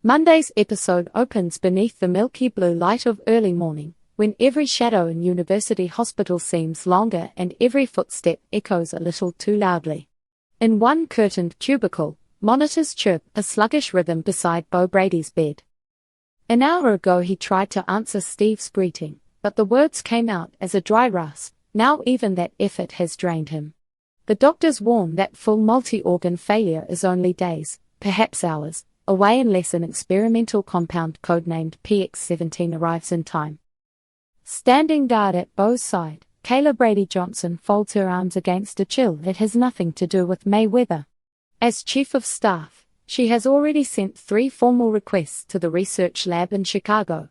Monday's episode opens beneath the milky blue light of early morning, when every shadow in University Hospital seems longer and every footstep echoes a little too loudly. In one curtained cubicle, monitors chirp a sluggish rhythm beside Brady's bed. An hour ago he tried to answer Steve's greeting, but the words came out as a dry rasp. Now even that effort has drained him. The doctors warn that full multi-organ failure is only days, perhaps hours, away unless an experimental compound codenamed PX17 arrives in time. Standing guard at Beau's side, Kayla Brady Johnson folds her arms against a chill that has nothing to do with May weather. As Chief of Staff, she has already sent 3 formal requests to the research lab in Chicago.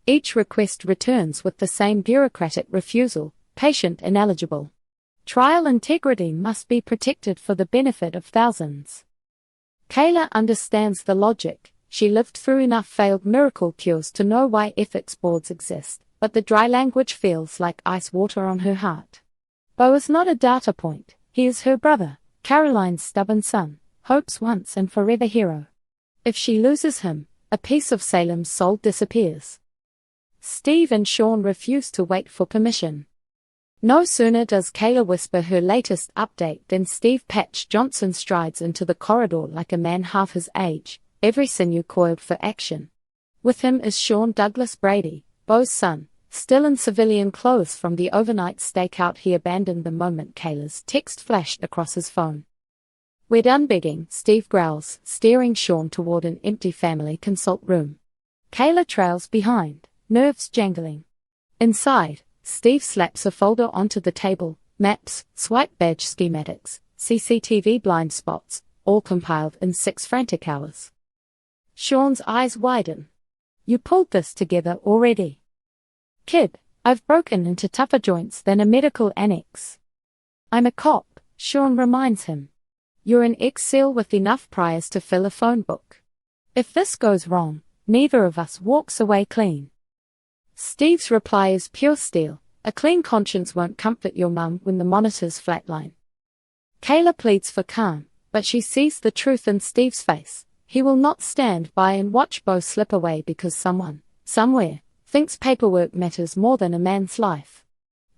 Each request returns with the same bureaucratic refusal: patient ineligible. Trial integrity must be protected for the benefit of thousands. Kayla understands the logic. She lived through enough failed miracle cures to know why ethics boards exist, but the dry language feels like ice water on her heart. Beau is not a data point. He is her brother, Caroline's stubborn son, Hope's once and forever hero. If she loses him, a piece of Salem's soul disappears. Steve and Sean refuse to wait for permission. No sooner does Kayla whisper her latest update than Steve Patch Johnson strides into the corridor like a man half his age, every sinew coiled for action. With him is Sean Douglas Brady, Beau's son, still in civilian clothes from the overnight stakeout he abandoned the moment Kayla's text flashed across his phone. "We're done begging," Steve growls, steering Sean toward an empty family consult room. Kayla trails behind, nerves jangling. Inside, Steve slaps a folder onto the table: maps, swipe badge schematics, CCTV blind spots, all compiled in 6 frantic hours. Sean's eyes widen. "You pulled this together already?" "Kid, I've broken into tougher joints than a medical annex." "I'm a cop," Sean reminds him. "You're an ex-SEAL with enough priors to fill a phone book. If this goes wrong, neither of us walks away clean." Steve's reply is pure steel: "A clean conscience won't comfort your mum when the monitors flatline." Kayla pleads for calm, but she sees the truth in Steve's face. He will not stand by and watch Beau slip away because someone, somewhere, thinks paperwork matters more than a man's life.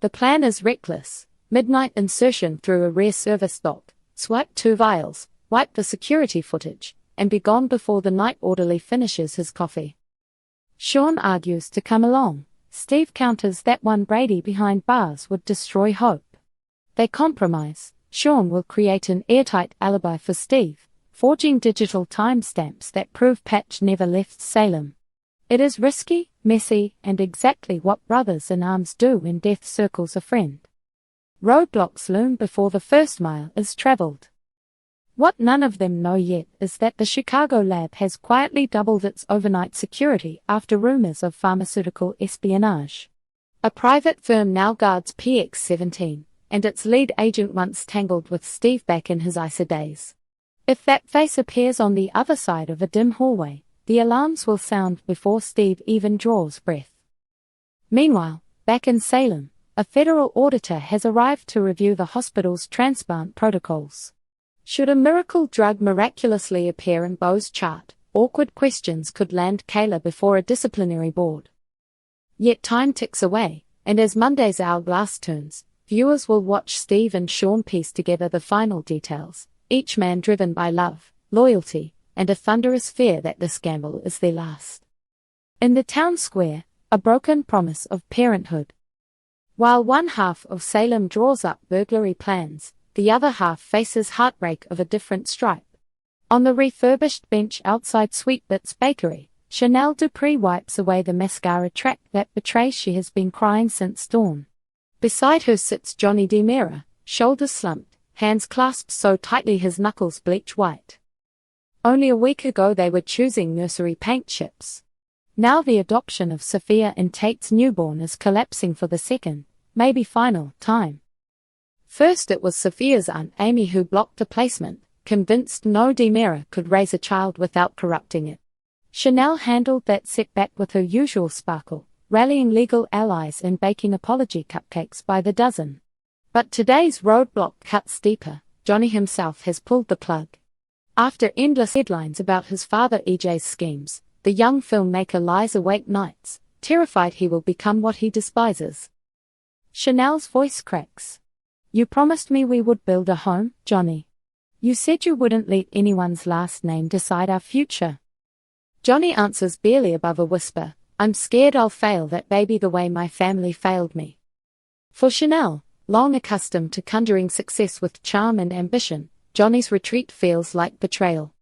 The plan is reckless: midnight insertion through a rare service dock, swipe 2 vials, wipe the security footage, and be gone before the night orderly finishes his coffee. Sean argues to come along. Steve counters that one Brady behind bars would destroy hope. They compromise. Sean will create an airtight alibi for Steve, forging digital timestamps that prove Patch never left Salem. It is risky, messy, and exactly what brothers in arms do when death circles a friend. Roadblocks loom before the first mile is traveled. What none of them know yet is that the Chicago lab has quietly doubled its overnight security after rumors of pharmaceutical espionage. A private firm now guards PX17, and its lead agent once tangled with Steve back in his ISA days. If that face appears on the other side of a dim hallway, the alarms will sound before Steve even draws breath. Meanwhile, back in Salem, a federal auditor has arrived to review the hospital's transplant protocols. Should a miracle drug miraculously appear in Beau's chart, awkward questions could land Kayla before a disciplinary board. Yet time ticks away, and as Monday's hourglass turns, viewers will watch Steve and Sean piece together the final details, each man driven by love, loyalty, and a thunderous fear that this gamble is their last. In the town square, a broken promise of parenthood. While one half of Salem draws up burglary plans, the other half faces heartbreak of a different stripe. On the refurbished bench outside Sweet Bits Bakery, Chanel Dupree wipes away the mascara track that betrays she has been crying since dawn. Beside her sits Johnny DiMera, shoulders slumped, hands clasped so tightly his knuckles bleach white. Only a week ago they were choosing nursery paint chips. Now the adoption of Sophia and Tate's newborn is collapsing for the second, maybe final, time. First it was Sophia's Aunt Amy who blocked the placement, convinced no DiMera could raise a child without corrupting it. Chanel handled that setback with her usual sparkle, rallying legal allies and baking apology cupcakes by the dozen. But today's roadblock cuts deeper. Johnny himself has pulled the plug. After endless headlines about his father EJ's schemes, the young filmmaker lies awake nights, terrified he will become what he despises. Chanel's voice cracks. "You promised me we would build a home, Johnny. You said you wouldn't let anyone's last name decide our future." Johnny answers barely above a whisper, "I'm scared I'll fail that baby the way my family failed me." For Chanel, long accustomed to conjuring success with charm and ambition, Johnny's retreat feels like betrayal.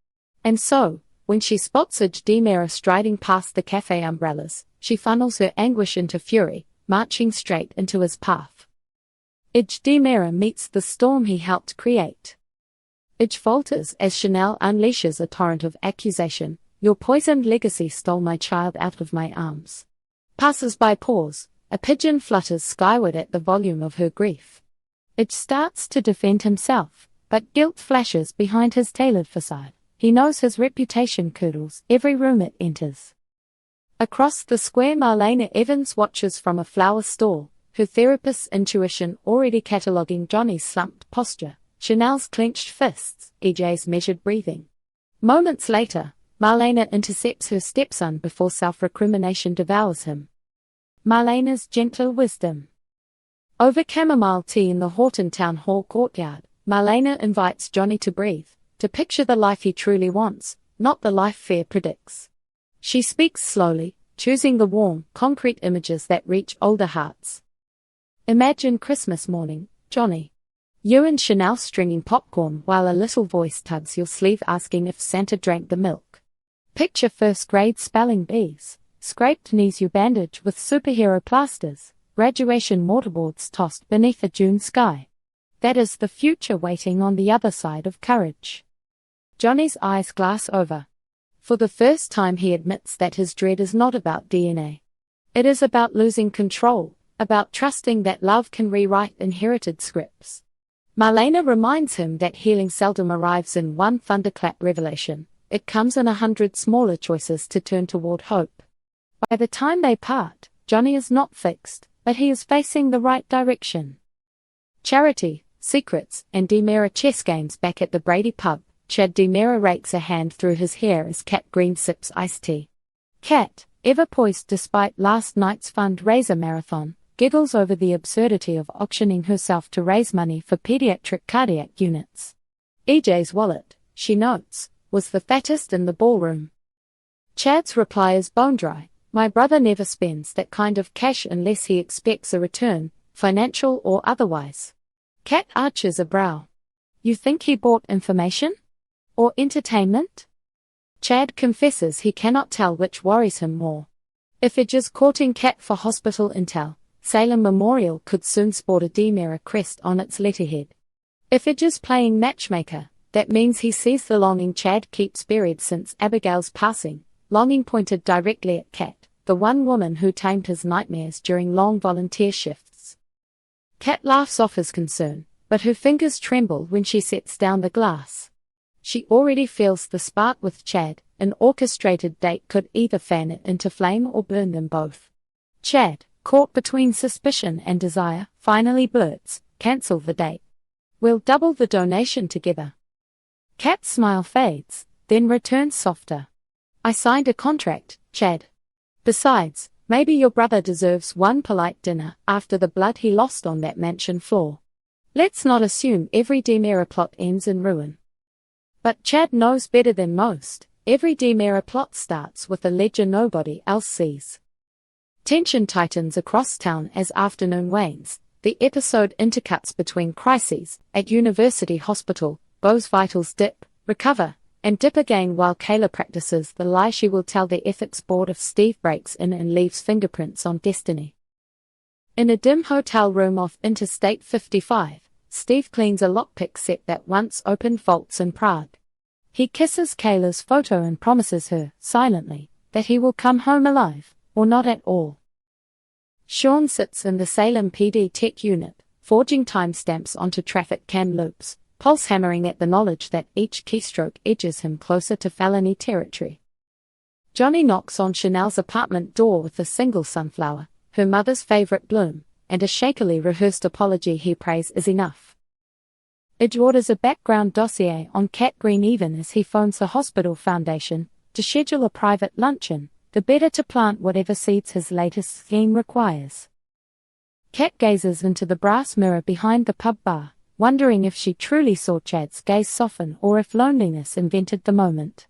And so, when she spots DiMera striding past the cafe umbrellas, she funnels her anguish into fury, marching straight into his path. DiMera meets the storm he helped create. Falters as Chanel unleashes a torrent of accusation. "Your poisoned legacy stole my child out of my arms." Passers-by pause. A pigeon flutters skyward at the volume of her grief. Starts to defend himself, but guilt flashes behind his tailored facade. He knows his reputation curdles every room it enters. Across the square, Marlena Evans watches from a flower stall, her therapist's intuition already cataloguing Johnny's slumped posture, Chanel's clenched fists, EJ's measured breathing. Moments later, Marlena intercepts her stepson before self-recrimination devours him. Marlena's gentle wisdom. Over chamomile tea in the Horton town hall courtyard, Marlena invites Johnny to breathe, to picture the life he truly wants, not the life fear predicts. She speaks slowly, choosing the warm, concrete images that reach older hearts. Imagine Christmas morning, Johnny. You and Chanel stringing popcorn while a little voice tugs your sleeve asking if Santa drank the milk. Picture first grade spelling bees, scraped knees you bandage with superhero plasters, graduation mortarboards tossed beneath a June sky. That is the future waiting on the other side of courage. Johnny's eyes glass over. For the first time he admits that his dread is not about DNA. It is about losing control, about trusting that love can rewrite inherited scripts. Marlena reminds him that healing seldom arrives in one thunderclap revelation, it comes in 100 smaller choices to turn toward hope. By the time they part, Johnny is not fixed, but he is facing the right direction. Charity, secrets, and DiMera chess games back at the Brady pub. DiMera rakes a hand through his hair as Kat Green sips iced tea. Kat, ever poised despite last night's fundraiser marathon, giggles over the absurdity of auctioning herself to raise money for pediatric cardiac units. EJ's wallet, she notes, was the fattest in the ballroom. Chad's reply is bone dry. "My brother never spends that kind of cash unless he expects a return, financial or otherwise." Kat arches a brow. "You think he bought information? Or entertainment?" Chad confesses he cannot tell which worries him more. If EJ's courting Kat for hospital intel, Salem Memorial could soon sport a DiMera crest on its letterhead. If EJ's playing matchmaker, that means he sees the longing Chad keeps buried since Abigail's passing, longing pointed directly at Kat, the one woman who tamed his nightmares during long volunteer shifts. Kat laughs off his concern, but her fingers tremble when she sets down the glass. She already feels the spark with Chad. An orchestrated date could either fan it into flame or burn them both. Chad, caught between suspicion and desire, finally blurts, "Cancel the date. We'll double the donation together." Kat's smile fades, then returns softer. "I signed a contract, Chad. Besides, maybe your brother deserves one polite dinner after the blood he lost on that mansion floor. Let's not assume every DiMera plot ends in ruin." But Chad knows better than most. Every DiMera plot starts with a ledger nobody else sees. Tension tightens across town as afternoon wanes. The episode intercuts between crises. At University Hospital, Beau's vitals dip, recover, and dip again while Kayla practices the lie she will tell the ethics board if Steve breaks in and leaves fingerprints on Destiny. In a dim hotel room off Interstate 55, Steve cleans a lockpick set that once opened vaults in Prague. He kisses Kayla's photo and promises her, silently, that he will come home alive, or not at all. Sean sits in the Salem PD tech unit, forging timestamps onto traffic cam loops, pulse hammering at the knowledge that each keystroke edges him closer to felony territory. Johnny knocks on Chanel's apartment door with a single sunflower, her mother's favorite bloom, and a shakily rehearsed apology he prays is enough. Idge orders a background dossier on Cat Green even as he phones the hospital foundation to schedule a private luncheon, the better to plant whatever seeds his latest scheme requires. Cat gazes into the brass mirror behind the pub bar, wondering if she truly saw Chad's gaze soften or if loneliness invented the moment.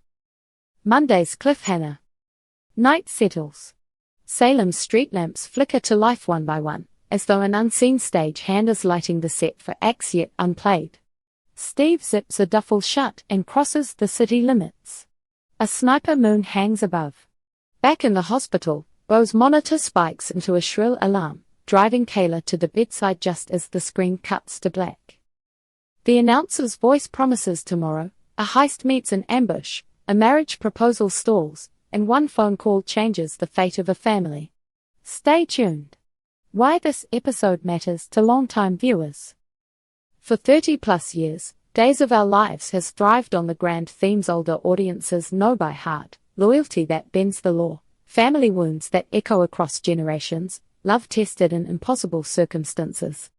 Monday's cliffhanger. Night settles. Salem's street lamps flicker to life one by one, as though an unseen stage hand is lighting the set for acts yet unplayed. Steve zips a duffel shut and crosses the city limits. A sniper moon hangs above. Back in the hospital, Bo's monitor spikes into a shrill alarm, driving Kayla to the bedside just as the screen cuts to black. The announcer's voice promises tomorrow, a heist meets an ambush, a marriage proposal stalls, and one phone call changes the fate of a family. Stay tuned. Why this episode matters to longtime viewers. For 30-plus years, Days of Our Lives has thrived on the grand themes older audiences know by heart: loyalty that bends the law, family wounds that echo across generations, love tested in impossible circumstances.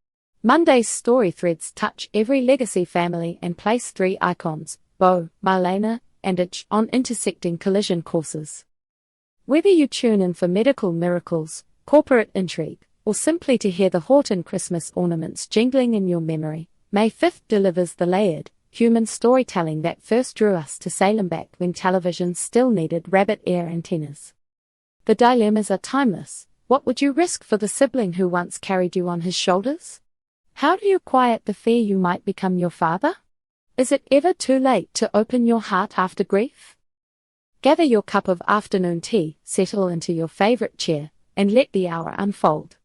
Monday's story threads touch every legacy family and place three icons, Bo, Marlena, and Idge, on intersecting collision courses. Whether you tune in for medical miracles, corporate intrigue, or simply to hear the Horton Christmas ornaments jingling in your memory, May 5th delivers the layered, human storytelling that first drew us to Salem back when television still needed rabbit ear antennas. The dilemmas are timeless. What would you risk for the sibling who once carried you on his shoulders? How do you quiet the fear you might become your father? Is it ever too late to open your heart after grief? Gather your cup of afternoon tea, settle into your favorite chair, and let the hour unfold.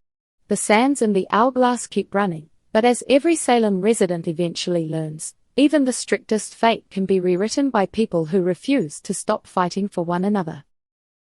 The sands in the hourglass keep running, but as every Salem resident eventually learns, even the strictest fate can be rewritten by people who refuse to stop fighting for one another.